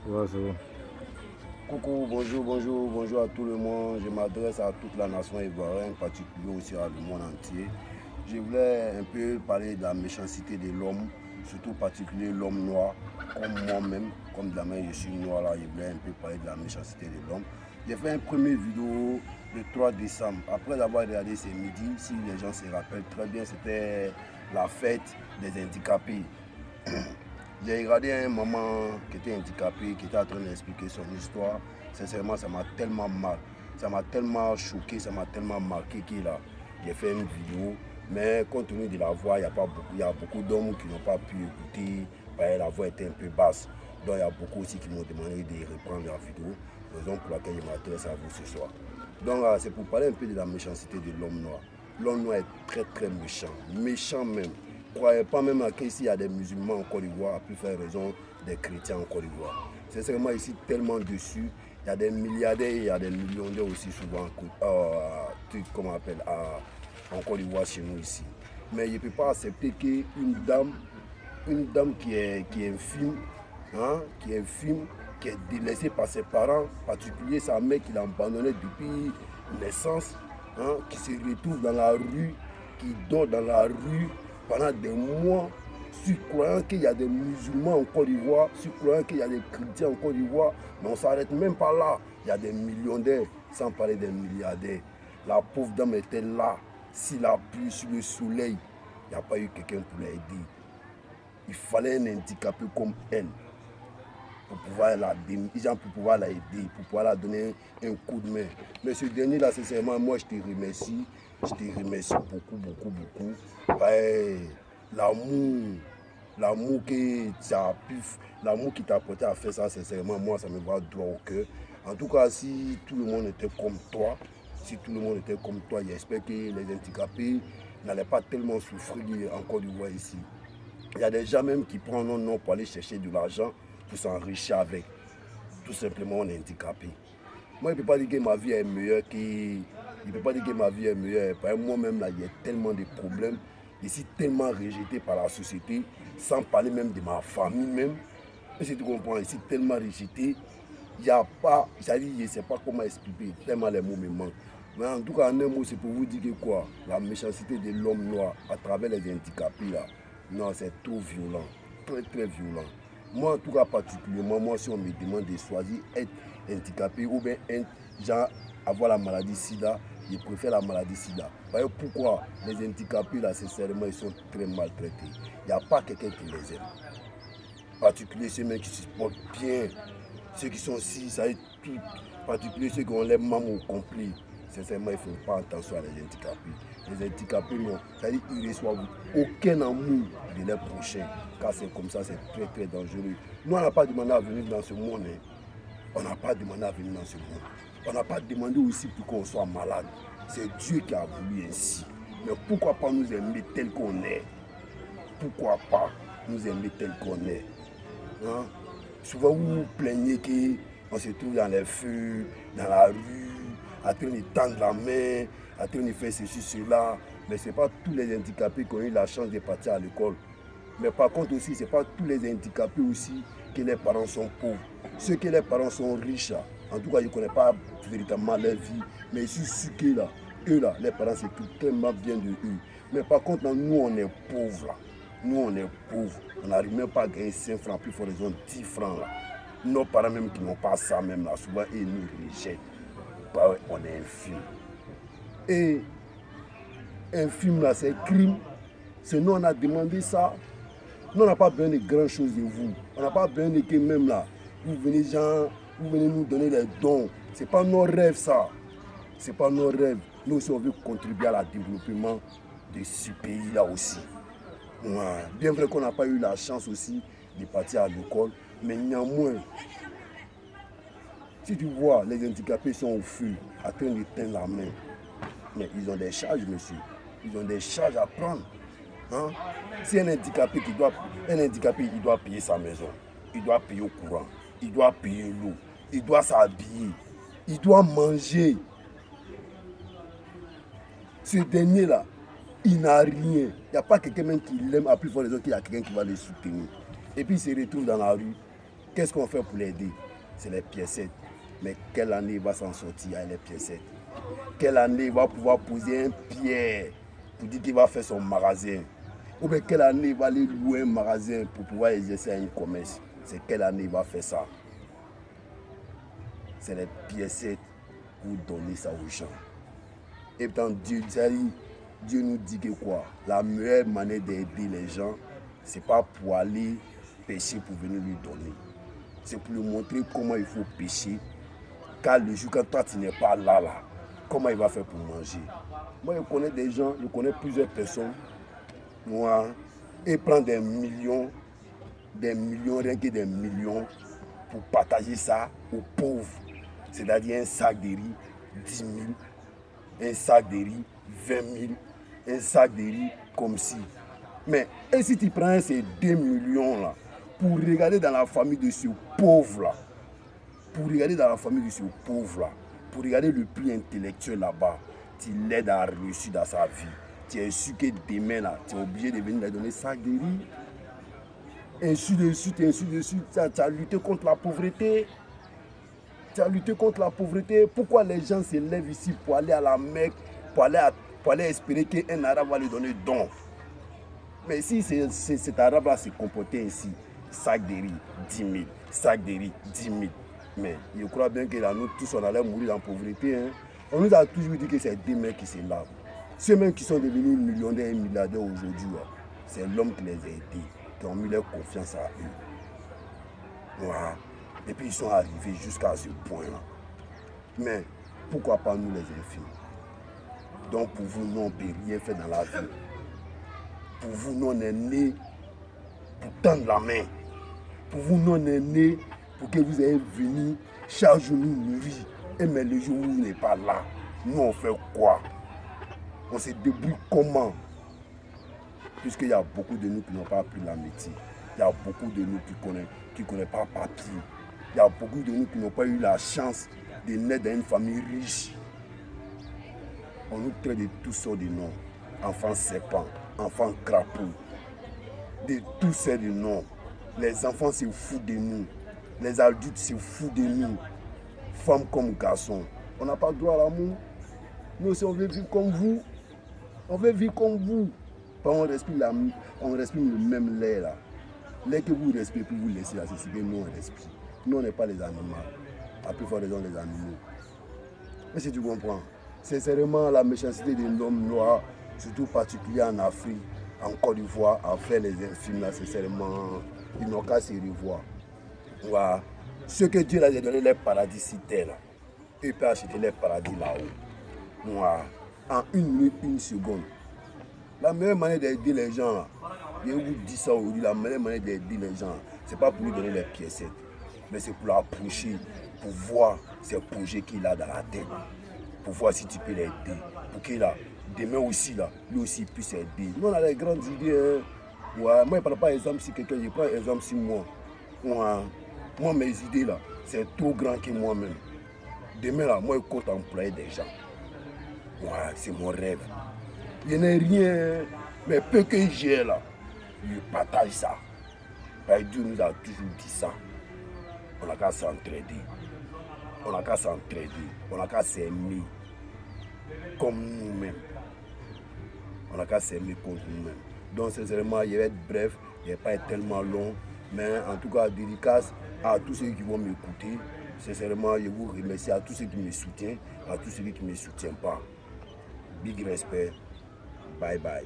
Ouais, c'est bon. Coucou, bonjour à tout le monde. Je m'adresse à toute la nation ivoirienne, en particulier aussi à le monde entier. Je voulais un peu parler de la méchanceté de l'homme, surtout particulier l'homme noir, comme moi-même, comme de la même je suis noir là, je voulais un peu parler de la méchanceté de l'homme. J'ai fait une première vidéo le 3 décembre. Après avoir regardé ce midi, si les gens se rappellent très bien, c'était la fête des handicapés. J'ai regardé un maman qui était handicapée, qui était en train d'expliquer son histoire. Sincèrement, ça m'a tellement mal. Ça m'a tellement choqué, ça m'a tellement marqué qu'il a. J'ai fait une vidéo, mais compte tenu de la voix, il y a beaucoup d'hommes qui n'ont pas pu écouter. La voix était un peu basse. Donc il y a beaucoup aussi qui m'ont demandé de reprendre la vidéo. Raison pour laquelle je m'adresse à vous ce soir. Donc c'est pour parler un peu de la méchanceté de l'homme noir. L'homme noir est très très méchant, méchant même. Ne croyez pas même qu'ici il y a des musulmans en Côte d'Ivoire, à plus faire raison des chrétiens en Côte d'Ivoire. Sincèrement, ici, tellement dessus, il y a des milliardaires et il y a des millionnaires aussi souvent, comment on appelle, en Côte d'Ivoire chez nous ici. Mais je ne peux pas accepter une dame qui est infime, hein, qui est délaissée par ses parents, en particulier sa mère qui l'a abandonnée depuis naissance, hein, qui se retrouve dans la rue, qui dort dans la rue pendant des mois, croyant qu'il y a des musulmans en Côte d'Ivoire, croyant qu'il y a des chrétiens en Côte d'Ivoire, mais on ne s'arrête même pas là. Il y a des millionnaires, sans parler des milliardaires. La pauvre dame était là, s'il a plu sur le soleil, il n'y a pas eu quelqu'un pour l'aider. Il fallait un handicapé comme elle pour pouvoir la aider, pour pouvoir la donner un coup de main. Mais ce dernier-là, sincèrement, moi, je te remercie. Je te remercie beaucoup. Ouais, l'amour qui t'a apporté à faire ça, sincèrement, moi, ça me va droit au cœur. En tout cas, si tout le monde était comme toi, j'espère que les handicapés n'allaient pas tellement souffrir en Côte d'Ivoire ici. Il y a des gens même qui prennent nos noms pour aller chercher de l'argent pour s'enrichir avec. Tout simplement, on est handicapé. Moi, je ne peux pas dire que ma vie est meilleure Je ne peux pas dire que ma vie est meilleure. Moi-même, là, il y a tellement de problèmes. Je suis tellement rejeté par la société, sans parler même de ma famille même. Si tu comprends, je suis tellement rejeté. Il n'y a pas, je ne sais pas comment expliquer, tellement les mots me manquent. Mais en tout cas, en un mot, c'est pour vous dire que quoi, la méchanceté de l'homme noir à travers les handicapés, là, non, c'est trop violent, très violent. Moi, en tout cas, particulièrement, moi, si on me demande de choisir être handicapé ou bien genre, avoir la maladie SIDA, je préfère la maladie SIDA. Pourquoi les handicapés, là, sincèrement, ils sont très maltraités. Il n'y a pas quelqu'un qui les aime. En particulier ceux qui se portent bien, ceux qui sont si, ça est tout, en particulier ceux qui ont les membres au complet. Sincèrement, il ne faut pas attention à les handicapés. Les handicapés, non, c'est-à-dire qu'ils ne reçoivent aucun amour de leurs prochains. Car c'est comme ça, c'est très dangereux. Nous, on n'a pas demandé à venir dans ce monde. Hein. On n'a pas demandé à venir dans ce monde. On n'a pas demandé aussi pour qu'on soit malade. C'est Dieu qui a voulu ainsi. Mais pourquoi pas nous aimer tel qu'on est? Pourquoi pas nous aimer tel qu'on est? Hein? Souvent, vous vous plaignez qu'on se trouve dans les feux, dans la rue, en train de tendre la main, en train de faire ceci, cela. Mais ce n'est pas tous les handicapés qui ont eu la chance de partir à l'école. Mais par contre aussi, ce n'est pas tous les handicapés aussi que les parents sont pauvres. Ceux que les parents sont riches, en tout cas, je ne connais pas véritablement leur vie, mais je suis sûr que là, eux là, les parents s'occupent tellement bien de eux. Mais par contre, nous, on est pauvres là. Nous, on est pauvres. On n'arrive même pas à gagner 5 francs, plus fort, ils ont 10 francs là. Nos parents même qui n'ont pas ça même là, souvent ils nous rejettent. Bah ouais, on est infime. Et infime là, c'est crime. C'est nous, on a demandé ça. Nous, on n'a pas besoin de grand chose de vous. On n'a pas besoin de que même là, vous venez nous donner des dons. Ce n'est pas nos rêves ça. Ce n'est pas nos rêves. Nous aussi, on veut contribuer à le développement de ce pays-là aussi. Ouais. Bien vrai qu'on n'a pas eu la chance aussi de partir à l'école, mais néanmoins, si tu vois, les handicapés sont au feu, en train de teindre la main. Mais ils ont des charges, monsieur. Ils ont des charges à prendre. Hein? Si un handicapé, il doit payer sa maison, il doit payer au courant, il doit payer l'eau, il doit s'habiller, il doit manger. Ce dernier-là, il n'a rien. Il n'y a pas quelqu'un même qui l'aime, à plus fort des autres, qu'il y a quelqu'un qui va le soutenir. Et puis il se retrouve dans la rue. Qu'est-ce qu'on fait pour l'aider? C'est les piécettes. Mais quelle année il va s'en sortir avec les piécettes? Quelle année il va pouvoir poser un pierre pour dire qu'il va faire son magasin? Ou bien quelle année il va aller louer un magasin pour pouvoir exercer un commerce? C'est quelle année il va faire ça? C'est les piécettes pour donner ça aux gens. Et puis Dieu nous dit que quoi? La meilleure manière d'aider les gens, c'est pas pour aller pêcher pour venir lui donner. C'est pour lui montrer comment il faut pêcher. Car le jour quand toi tu n'es pas là, comment il va faire pour manger? Moi je connais des gens, je connais plusieurs personnes. Moi, ils prennent des millions, rien que des millions pour partager ça aux pauvres. C'est-à-dire un sac de riz, 10 000, un sac de riz, 20 000, un sac de riz comme si. Mais et si tu prends ces 2 millions là, pour regarder dans la famille de ce pauvre là, pour regarder le plus intellectuel là-bas, tu l'aides à réussir dans sa vie. Tu es sûr que demain là, tu es obligé de venir lui donner un sac de riz. Ainsi de suite, tu as lutté contre la pauvreté. Pourquoi les gens se lèvent ici pour aller à la Mecque, pour aller espérer qu'un arabe va lui donner don? Mais si cet arabe-là se comportait ainsi, sac de riz, 10 000, sac de riz, 10 000. Mais je crois bien que là, nous tous, on allait mourir en pauvreté. Hein. On nous a toujours dit que c'est des mecs qui se lavent. Ceux mêmes qui sont devenus millionnaires et milliardaires aujourd'hui, c'est l'homme qui les a aidés, qui ont mis leur confiance à eux. Voilà. Et puis ils sont arrivés jusqu'à ce point-là. Mais pourquoi pas nous les infimes? Donc pour vous, nous, on ne peut rien faire dans la vie. Pour vous, nous, on est nés pour tendre la main. Pour vous, nous, on est nés pour que vous ayez venu chaque jour nous nourrir. Et mais le jour où vous n'êtes pas là, nous, on fait quoi? On se débrouille comment? Puisqu'il y a beaucoup de nous qui n'ont pas appris la métier. Il y a beaucoup de nous qui ne connaissent pas papier. Il y a beaucoup de nous qui n'ont pas eu la chance de naître dans une famille riche. On nous traite de toutes sortes de noms. Enfants serpents, enfants crapauds. De tous ces noms. Les enfants se foutent de nous. Les adultes se foutent de nous. Femmes comme garçons. On n'a pas droit à l'amour. Nous aussi, on veut vivre comme vous. On veut vivre comme vous. On respire le même lait là. L'air que vous respirez, puis vous laissez là, c'est ce que nous on respire. Nous, on n'est pas les animaux. À plus forte raison, les animaux. Mais si tu comprends, sincèrement, la méchanceté de l'homme noir, surtout particulier en Afrique, en Côte d'Ivoire, à faire les infimes là, sincèrement, ils n'ont qu'à se revoir. Voilà. Ce que Dieu a donné, les paradis sur terre, là, ils peuvent acheter les paradis là-haut. Voilà. En 1 minute, 1 seconde. La meilleure manière d'aider les gens, là, je vous dis ça aujourd'hui, la meilleure manière d'aider les gens, c'est pas pour lui donner les piécettes, mais c'est pour l'approcher, pour voir ces projets qu'il a dans la tête, pour voir si tu peux l'aider, pour qu'il a demain aussi, là, lui aussi puisse aider. Nous, on a des grandes idées. Hein. Ouais, moi, je ne prends pas exemple sur quelqu'un, je prends exemple sur moi. Ouais. Moi, mes idées, là, c'est trop grand que moi-même. Demain, là, moi, je compte employer des gens. Ouais, c'est mon rêve. Je n'ai rien, mais peu que j'ai là, je partage ça. Et Dieu nous a toujours dit ça. On n'a qu'à s'entraider. On n'a qu'à s'entraider. On n'a qu'à s'aimer comme nous-mêmes. On n'a qu'à s'aimer comme nous-mêmes. Donc, sincèrement, il va être bref, il ne va pas être tellement long. Mais en tout cas, dédicace à tous ceux qui vont m'écouter. Sincèrement, je vous remercie à tous ceux qui me soutiennent, à tous ceux qui ne me soutiennent pas. Big respect. Bye bye.